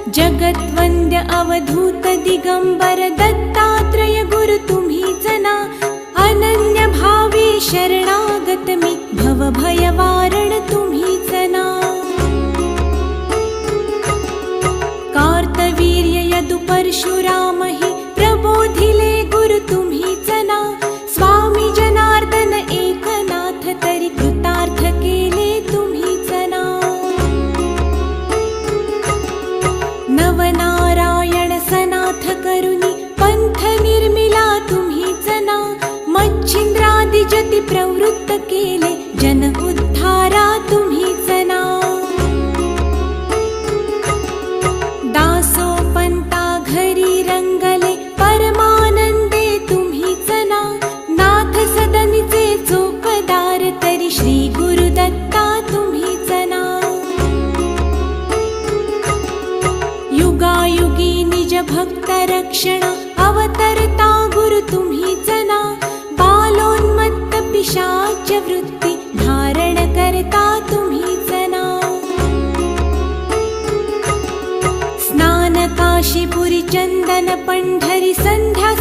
जगद्वन्द्य अवधूत दिगंबर दत्तात्रय गुरु तुम्हीच ना. अनन्य भावे शरणागत मी भव भय वारण तुम्हीच ना. कार्तवीर्य यदु परशुराम हि प्रबोधिले गुरु तुम्हीच ना. स्वामी जनार्दन एकनाथ तरी कृतार्थ केले तुम्हीच ना. नवनारायण सनाथ करुणी पंथ निर्मिला तुम्हीच ना. मच्छिंद्रादि जति प्रवृत्त केले जन उद्धारा तुम्हीच ना. दासोपंता घरी रंगले परमानंदे तुम्हीच ना. नाथ सदनीचे चोपदार तरी श्री गुरुदत्ता तुम्हीच ना. युगायुगी निज भक्त रक्षण अवतरता गुरु तुम्हीच ना. बालोन्मत्त पिशाच वृत्ती धारण करता तुम्हीच ना. स्नान काशीपुरी चंदन पंढरी संध्या